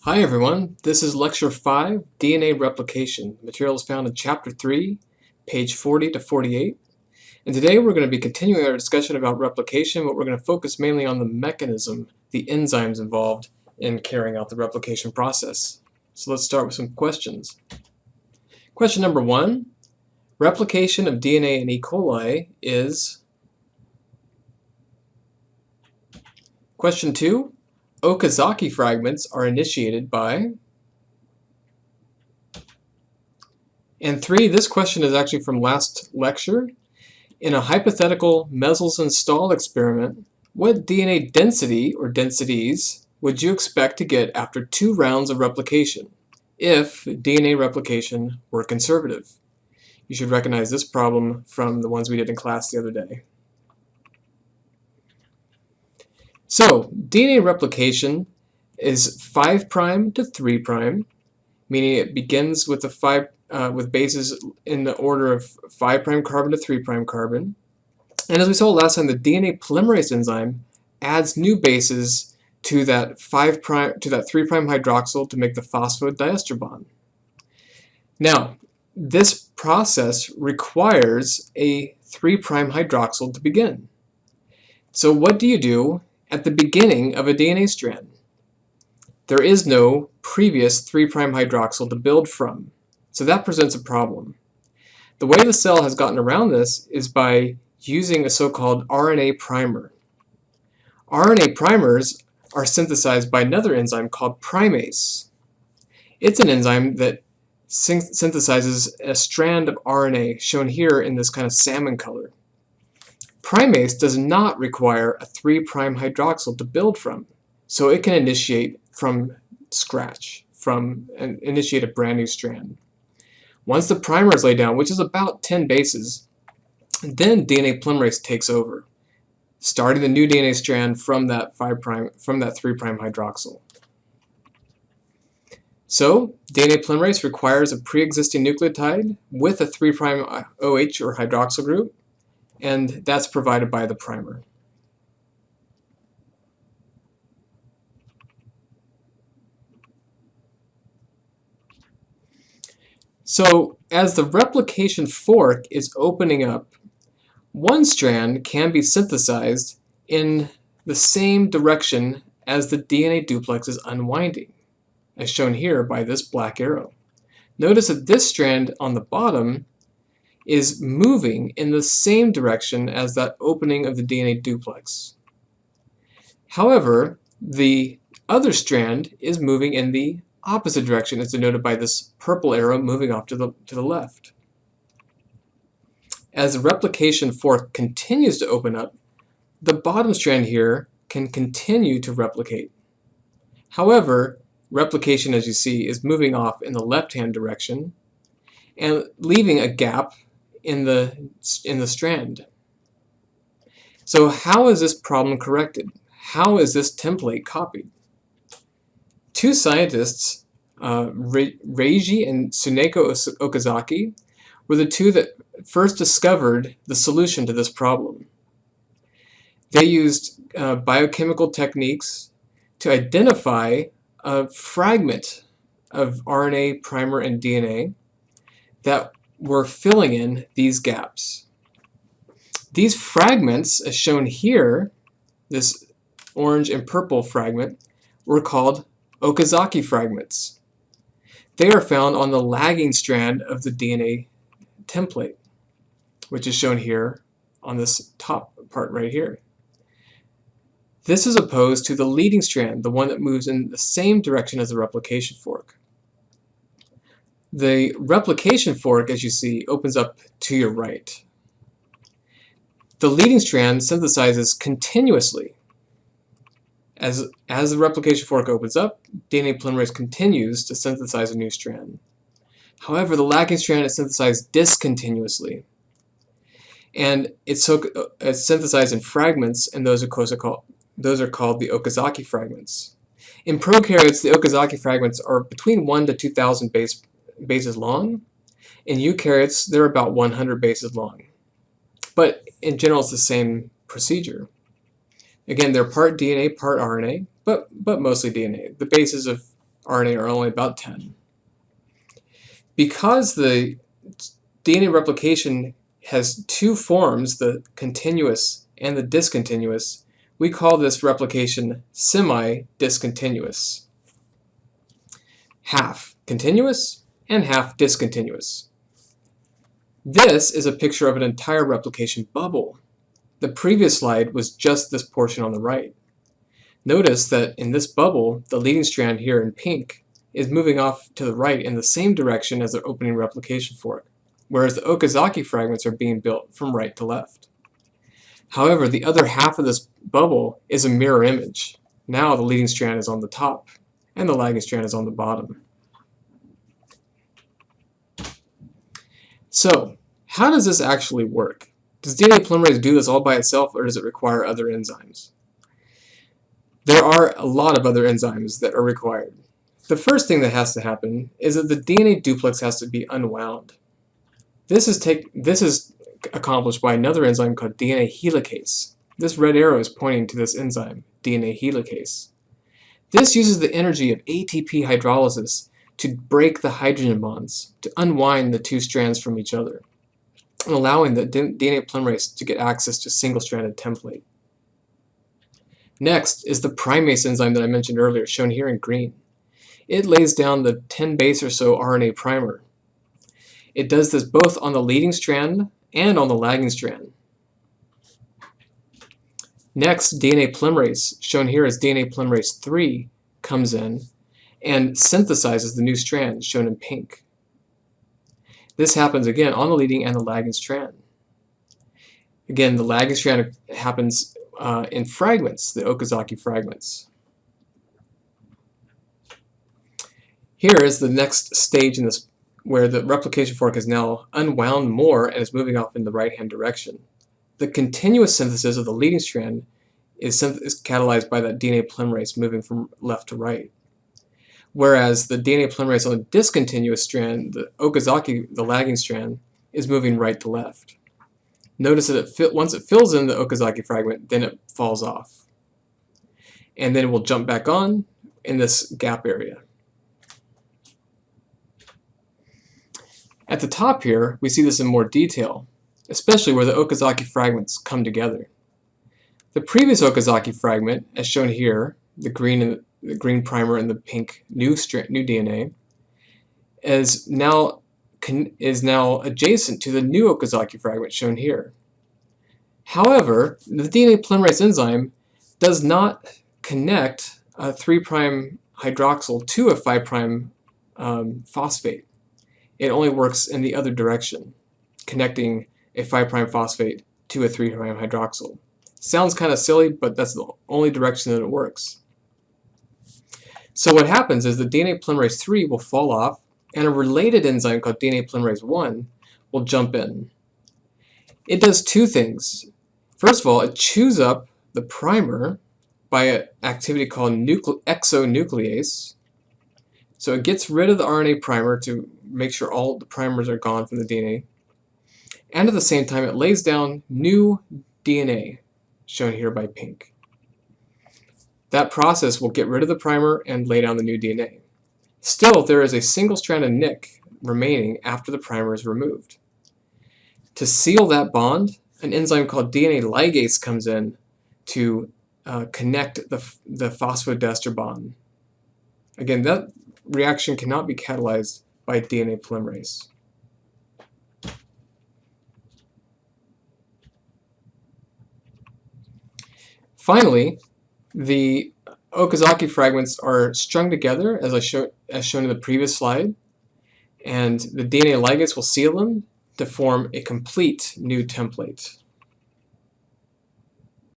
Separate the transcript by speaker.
Speaker 1: Hi everyone, this is Lecture 5, DNA Replication. Material is found in Chapter 3, page 40 to 48. And today we're going to be continuing our discussion about replication, but we're going to focus mainly on the mechanism, the enzymes involved in carrying out the replication process. So let's start with some questions. Question number 1, replication of DNA in E. coli is... Question 2, Okazaki fragments are initiated by... And 3, this question is actually from last lecture. In a hypothetical Mezzelson stall experiment, what DNA density or densities would you expect to get after 2 rounds of replication if DNA replication were conservative? You should recognize this problem from the ones we did in class the other day. So, DNA replication is 5' to 3', meaning it begins with with bases in the order of 5' carbon to 3' carbon. And as we saw last time, the DNA polymerase enzyme adds new bases to that 3' hydroxyl to make the phosphodiester bond. Now, this process requires a 3' hydroxyl to begin. So what do you do at the beginning of a DNA strand? There is no previous 3' hydroxyl to build from, so that presents a problem. The way the cell has gotten around this is by using a so-called RNA primer. RNA primers are synthesized by another enzyme called primase. It's an enzyme that synthesizes a strand of RNA, shown here in this kind of salmon color. Primase does not require a 3' hydroxyl to build from, so it can initiate from scratch, initiate a brand new strand. Once the primer is laid down, which is about 10 bases, then DNA polymerase takes over, starting the new DNA strand from that 3' hydroxyl. So, DNA polymerase requires a pre-existing nucleotide with a 3' OH or hydroxyl group, and that's provided by the primer. So, as the replication fork is opening up, one strand can be synthesized in the same direction as the DNA duplex is unwinding, as shown here by this black arrow. Notice that this strand on the bottom is moving in the same direction as that opening of the DNA duplex. However, the other strand is moving in the opposite direction, as denoted by this purple arrow moving off to the left. As the replication fork continues to open up, the bottom strand here can continue to replicate. However, replication, as you see, is moving off in the left-hand direction and leaving a gap in the strand. So how is this problem corrected? How is this template copied? Two scientists, Reiji and Tsuneko Okazaki, were the two that first discovered the solution to this problem. They used biochemical techniques to identify a fragment of RNA, primer, and DNA that were filling in these gaps. These fragments, as shown here, this orange and purple fragment, were called Okazaki fragments. They are found on the lagging strand of the DNA template, which is shown here on this top part right here. This is opposed to the leading strand, the one that moves in the same direction as the replication fork. The replication fork, as you see, opens up to your right. The leading strand synthesizes continuously. As the replication fork opens up, DNA polymerase continues to synthesize a new strand. However, the lagging strand is synthesized discontinuously. And it's synthesized in fragments, and those are called the Okazaki fragments. In prokaryotes, the Okazaki fragments are between 1 to 2,000 bases long. In eukaryotes, they're about 100 bases long. But in general, it's the same procedure. Again, they're part DNA, part RNA, but mostly DNA. The bases of RNA are only about 10. Because the DNA replication has two forms, the continuous and the discontinuous, we call this replication semi-discontinuous. Half continuous and half discontinuous. This is a picture of an entire replication bubble. The previous slide was just this portion on the right. Notice that in this bubble, the leading strand here in pink is moving off to the right in the same direction as the opening replication fork, whereas the Okazaki fragments are being built from right to left. However, the other half of this bubble is a mirror image. Now the leading strand is on the top, and the lagging strand is on the bottom. So, how does this actually work? Does DNA polymerase do this all by itself, or does it require other enzymes? There are a lot of other enzymes that are required. The first thing that has to happen is that the DNA duplex has to be unwound. This is accomplished by another enzyme called DNA helicase. This red arrow is pointing to this enzyme, DNA helicase. This uses the energy of ATP hydrolysis to break the hydrogen bonds, to unwind the two strands from each other, and allowing the DNA polymerase to get access to single-stranded template. Next is the primase enzyme that I mentioned earlier, shown here in green. It lays down the 10 base or so RNA primer. It does this both on the leading strand and on the lagging strand. Next, DNA polymerase, shown here as DNA polymerase 3, comes in and synthesizes the new strand, shown in pink. This happens again on the leading and the lagging strand. Again, the lagging strand happens in fragments, the Okazaki fragments. Here is the next stage in this, where the replication fork is now unwound more and is moving off in the right-hand direction. The continuous synthesis of the leading strand is catalyzed by that DNA polymerase moving from left to right. Whereas the DNA polymerase on the discontinuous strand, the Okazaki, the lagging strand, is moving right to left. Notice that once it fills in the Okazaki fragment, then it falls off. And then it will jump back on in this gap area. At the top here, we see this in more detail, especially where the Okazaki fragments come together. The previous Okazaki fragment, as shown here, the green primer and the pink new DNA, is now adjacent to the new Okazaki fragment shown here. However, the DNA polymerase enzyme does not connect a 3' hydroxyl to a 5' phosphate. It only works in the other direction, connecting a 5' phosphate to a 3' hydroxyl. Sounds kind of silly, but that's the only direction that it works. So what happens is the DNA polymerase 3 will fall off, and a related enzyme called DNA polymerase 1 will jump in. It does two things. First of all, it chews up the primer by an activity called exonuclease. So it gets rid of the RNA primer to make sure all the primers are gone from the DNA. And at the same time, it lays down new DNA, shown here by pink. That process will get rid of the primer and lay down the new DNA. Still, there is a single strand of nick remaining after the primer is removed. To seal that bond, an enzyme called DNA ligase comes in to connect the phosphodiester bond. Again, that reaction cannot be catalyzed by DNA polymerase. Finally, the Okazaki fragments are strung together as shown in the previous slide, and the DNA ligase will seal them to form a complete new template.